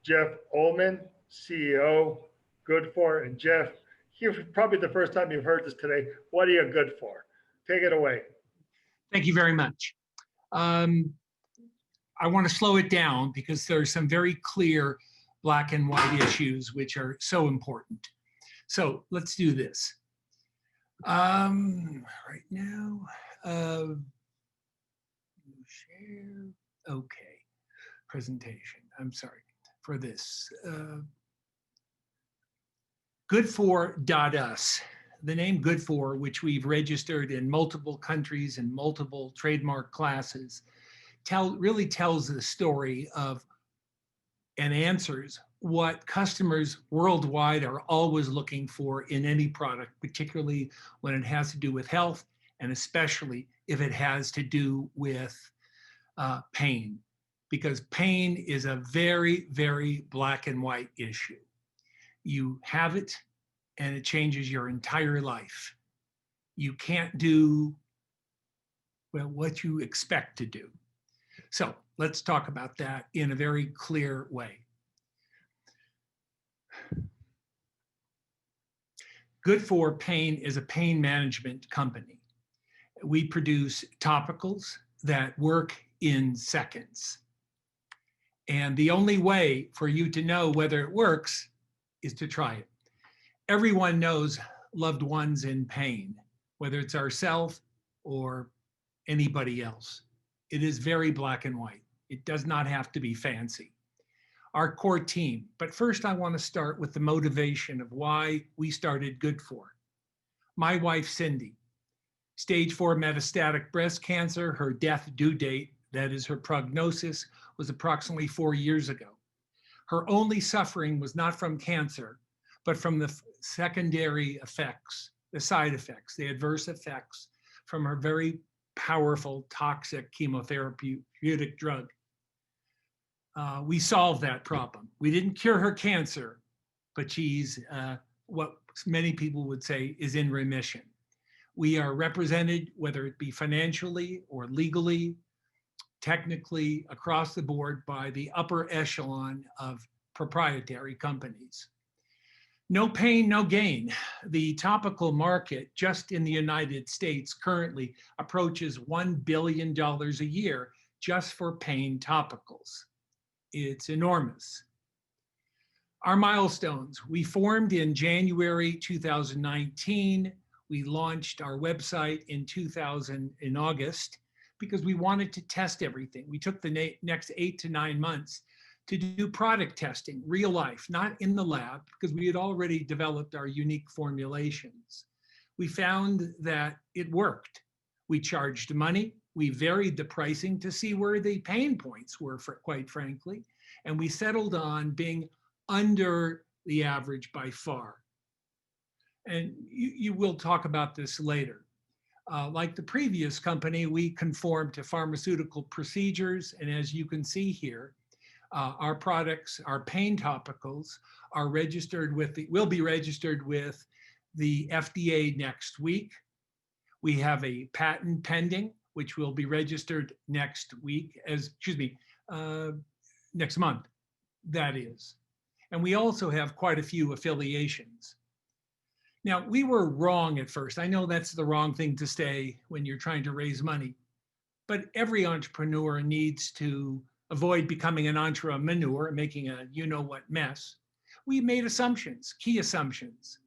Jeff Ullman, CEO, Good For. And Jeff, you're probably the first time you've heard this today. What are you good for? Take it away. Thank you very much. I want to slow it down because there are some very clear black and white issues which are so important. So let's do this. Right now, share, okay, presentation, I'm sorry for this. Goodfor.us, the name Good For, which we've registered in multiple countries and multiple trademark classes, really tells the story of and answers what customers worldwide are always looking for in any product, particularly when it has to do with health, and especially if it has to do with pain, because pain is a very, very black and white issue. You have it and it changes your entire life. You can't do, well, what you expect to do. So let's talk about that in a very clear way. Good For Pain is a pain management company. We produce topicals that work in seconds. And the only way for you to know whether it works is to try it. Everyone knows loved ones in pain, whether it's ourselves or anybody else. It is very black and white. It does not have to be fancy. Our core team. But first I want to start with the motivation of why we started Good For. My wife, Cindy, stage 4 metastatic breast cancer, her death due date, that is her prognosis, was approximately 4 years ago. Her only suffering was not from cancer, but from the secondary effects, the side effects, the adverse effects from her very powerful, toxic chemotherapeutic drug. We solved that problem. We didn't cure her cancer, but she's what many people would say is in remission. We are represented, whether it be financially or legally, technically, across the board by the upper echelon of proprietary companies. No pain, no gain. The topical market just in the United States currently approaches $1 billion a year just for pain topicals. It's enormous. Our milestones. We formed in January 2019. We launched our website in August because we wanted to test everything. We took the next 8 to 9 months to do product testing, real life, not in the lab, because we had already developed our unique formulations. We found that it worked. We charged money. We varied the pricing to see where the pain points were, quite frankly, and we settled on being under the average by far. And you will talk about this later. Like the previous company, we conform to pharmaceutical procedures, and as you can see here, our products, our pain topicals, are registered with will be registered with the FDA next week. We have a patent pending, which will be registered next week, next month, that is. And we also have quite a few affiliations. Now, we were wrong at first. I know that's the wrong thing to say when you're trying to raise money, but every entrepreneur needs to avoid becoming an EntreMANURE, making a you-know-what mess. We made assumptions, key assumptions.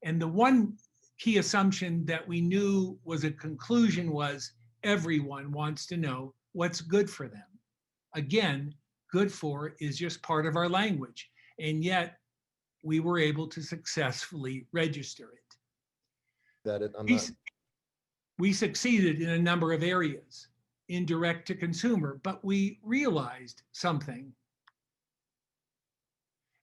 And the one key assumption that we knew was a conclusion was everyone wants to know what's good for them. Again, Good For is just part of our language, and yet we were able to successfully register it. We succeeded in a number of areas in direct to consumer, but we realized something,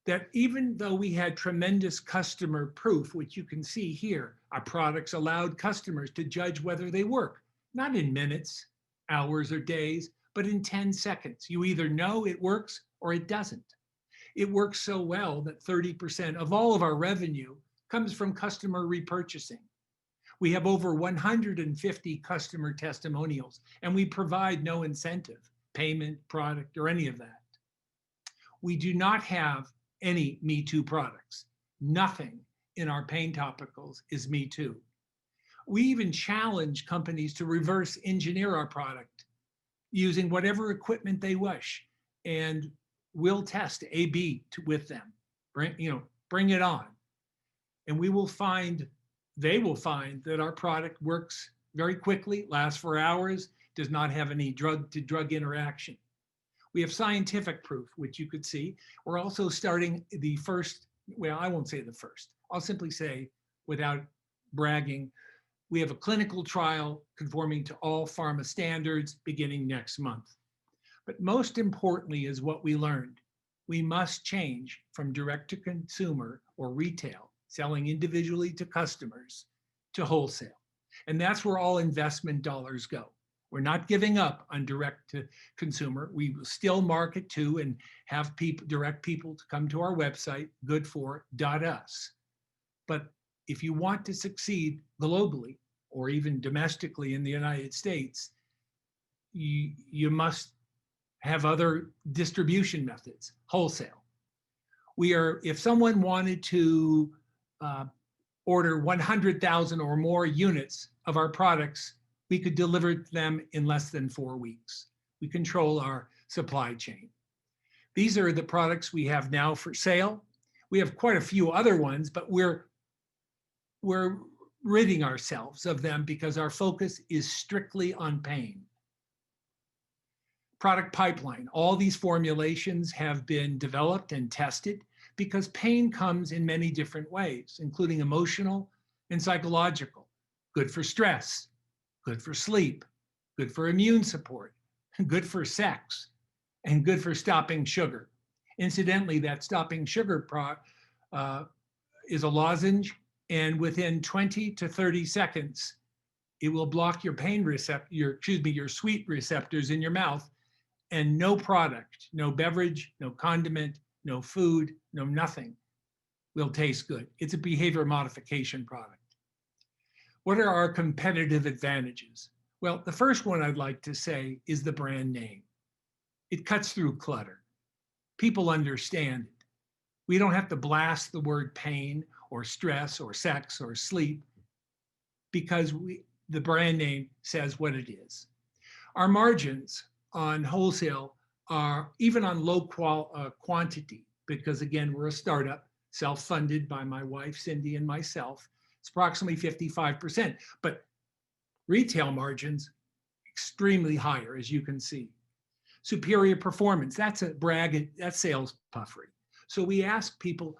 that even though we had tremendous customer proof, which you can see here, our products allowed customers to judge whether they work, not in minutes, hours, or days, but in 10 seconds. You either know it works or it doesn't. It works so well that 30% of all of our revenue comes from customer repurchasing. We have over 150 customer testimonials, and we provide no incentive, payment, product, or any of that. We do not have any Me Too products. Nothing in our pain topicals is Me Too. We even challenge companies to reverse engineer our product using whatever equipment they wish, and we'll test A/B with them. Bring it on, and they will find that our product works very quickly, lasts for hours, does not have any drug-to-drug interaction. We have scientific proof, which you could see. We're also starting the first, well, I won't say the first. I'll simply say, without bragging, we have a clinical trial conforming to all pharma standards beginning next month. But most importantly is what we learned. We must change from direct to consumer or retail, selling individually to customers, to wholesale. And that's where all investment dollars go. We're not giving up on direct to consumer. We will still market to and have direct people to come to our website, goodfor.us. But if you want to succeed globally or even domestically in the United States, you must have other distribution methods, wholesale. If someone wanted to order 100,000 or more units of our products, we could deliver them in less than 4 weeks. We control our supply chain. These are the products we have now for sale. We have quite a few other ones, but we're ridding ourselves of them because our focus is strictly on pain. Product pipeline. All these formulations have been developed and tested because pain comes in many different ways, including emotional and psychological. Good for stress, good for sleep, good for immune support, good for sex, and good for stopping sugar. Incidentally, that stopping sugar is a lozenge, and within 20 to 30 seconds, it will block your your sweet receptors in your mouth, and no product, no beverage, no condiment, no food, no nothing will taste good. It's a behavior modification product. What are our competitive advantages? Well, the first one I'd like to say is the brand name. It cuts through clutter. People understand it. We don't have to blast the word pain or stress or sex or sleep because the brand name says what it is. Our margins on wholesale are even on low quantity because, again, we're a startup, self-funded by my wife, Cindy, and myself. It's approximately 55%, but retail margins extremely higher, as you can see. Superior performance, that's a brag, that's sales puffery. So we ask people,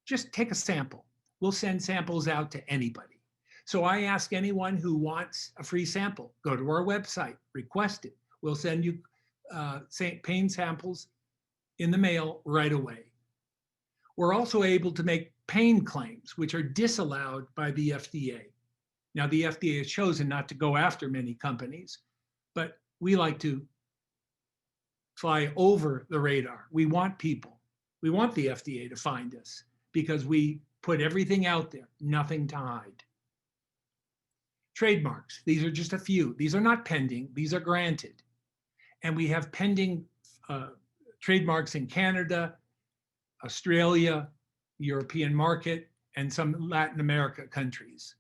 just take a sample. We'll send samples out to anybody. So I ask anyone who wants a free sample, go to our website, request it. We'll send you pain samples in the mail right away. We're also able to make pain claims, which are disallowed by the FDA. Now, the FDA has chosen not to go after many companies, but we like to fly over the radar. We want the FDA to find us because we put everything out there, nothing to hide. Trademarks, these are just a few. These are not pending, these are granted. And we have pending trademarks in Canada, Australia, European market, and some Latin America countries.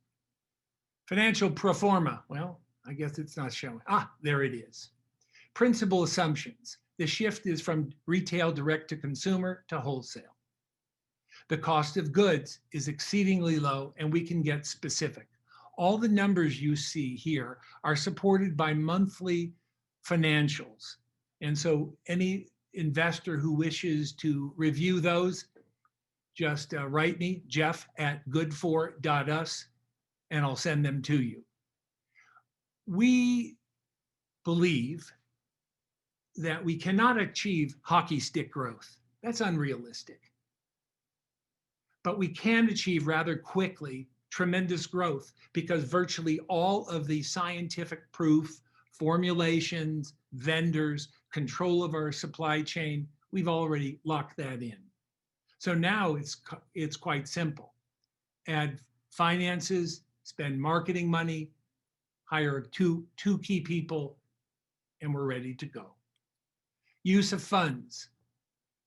Financial Proforma, well, I guess it's not showing. There it is. Principal assumptions. The shift is from retail direct to consumer to wholesale. The cost of goods is exceedingly low, and we can get specific. All the numbers you see here are supported by monthly financials. And so any investor who wishes to review those, just write me, jeff@goodfor.us, and I'll send them to you. We believe that we cannot achieve hockey stick growth. That's unrealistic. But we can achieve rather quickly tremendous growth because virtually all of the scientific proof, formulations, vendors, control of our supply chain, we've already locked that in. So now it's quite simple. Add finances, spend marketing money, hire two key people, and we're ready to go. Use of funds.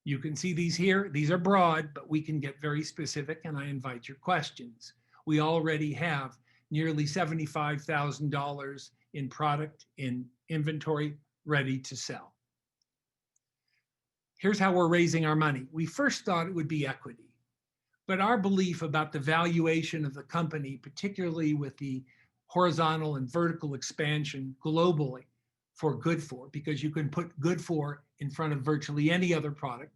You can see these here. These are broad, but we can get very specific, and I invite your questions. We already have nearly $75,000 in product in inventory ready to sell. Here's how we're raising our money. We first thought it would be equity, but our belief about the valuation of the company, particularly with the horizontal and vertical expansion globally for Good For, because you can put Good For in front of virtually any other product,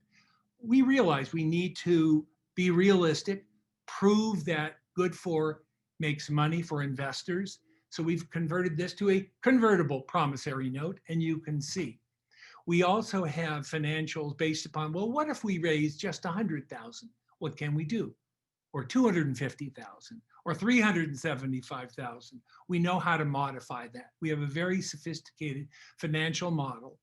we realize we need to be realistic, prove that Good For makes money for investors. So we've converted this to a convertible promissory note, and you can see. We also have financials based upon, well, what if we raise just 100,000? What can we do? Or 250,000 or 375,000. We know how to modify that. We have a very sophisticated financial model,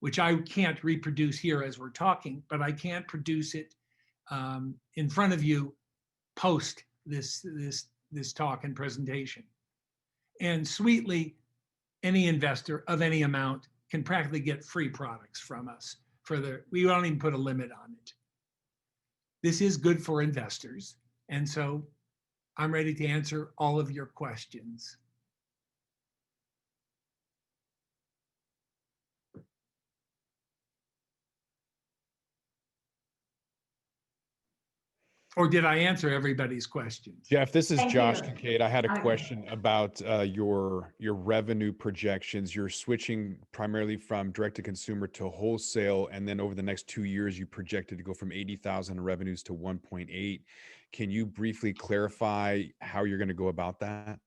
which I can't reproduce here as we're talking, but I can't produce it in front of you post this talk and presentation. And sweetly, any investor of any amount can practically get free products from us. We don't even put a limit on it. This is good for investors. And so I'm ready to answer all of your questions. Or did I answer everybody's questions? Jeff, this is Thank Josh you. Kincaid. I had a question about your revenue projections. You're switching primarily from direct to consumer to wholesale, and then over the next 2 years, you projected to go from 80,000 revenues to 1.8. Can you briefly clarify how you're going to go about that?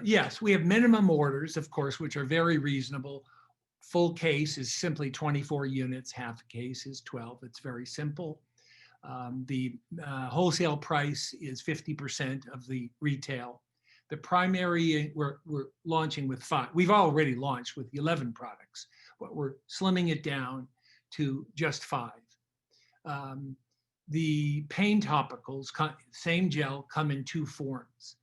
Yes, we have minimum orders, of course, which are very reasonable. Full case is simply 24 units. Half a case is 12. It's very simple. The wholesale price is 50% of the retail. The primary, we're launching with 5. We've already launched with 11 products, but we're slimming it down to just 5. The pain topicals, same gel, come in 2 forms,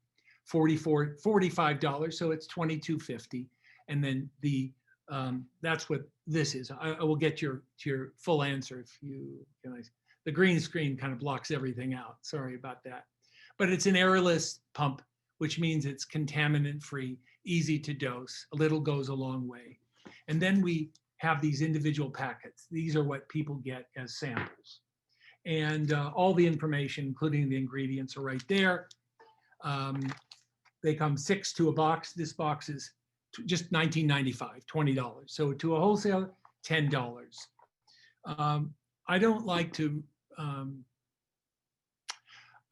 $45, so it's $22.50. And then that's what this is. I will get to your full answer if you can. The green screen kind of blocks everything out. Sorry about that. But it's an airless pump, which means it's contaminant free, easy to dose. A little goes a long way. And then we have these individual packets. These are what people get as samples. And all the information, including the ingredients, are right there. They come 6 to a box. This box is just $19.95, $20. So to a wholesaler, $10. I don't like to, I'm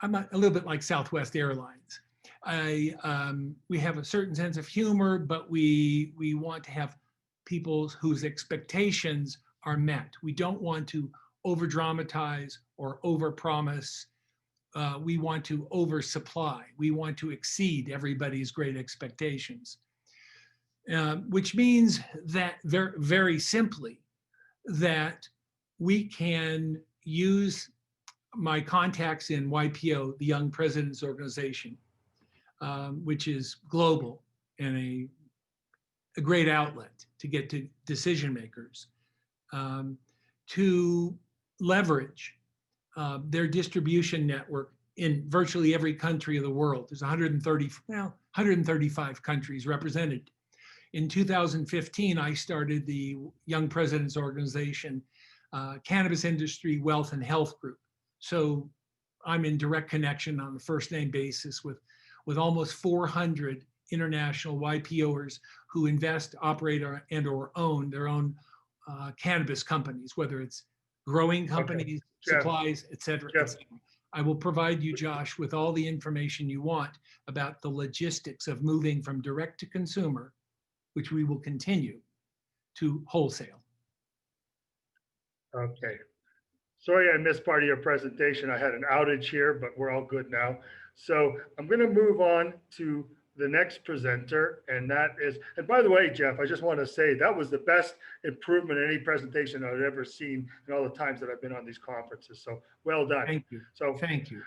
a little bit like Southwest Airlines. We have a certain sense of humor, but we want to have people whose expectations are met. We don't want to over dramatize or over promise. We want to oversupply. We want to exceed everybody's great expectations. Which means that very, very simply, that we can use my contacts in YPO, the Young Presidents Organization, which is global and a great outlet to get to decision makers, to leverage their distribution network in virtually every country of the world. There's 135 countries represented. In 2015, I started the Young Presidents Organization Cannabis Industry Wealth and Health Group. So I'm in direct connection on a first name basis with almost 400 international YPOers who invest, operate, and or own their own cannabis companies, whether it's growing companies, Okay. supplies, et cetera, et cetera. I will provide you, Josh, with all the information you want about the logistics of moving from direct to consumer, which we will continue, to wholesale. Okay. Sorry I missed part of your presentation. I had an outage here, but we're all good now. So I'm going to move on to the next presenter, and that is, and by the way, Jeff, I just want to say that was the best improvement in any presentation I've ever seen in all the times that I've been on these conferences. So well done. Thank you. So Thank you.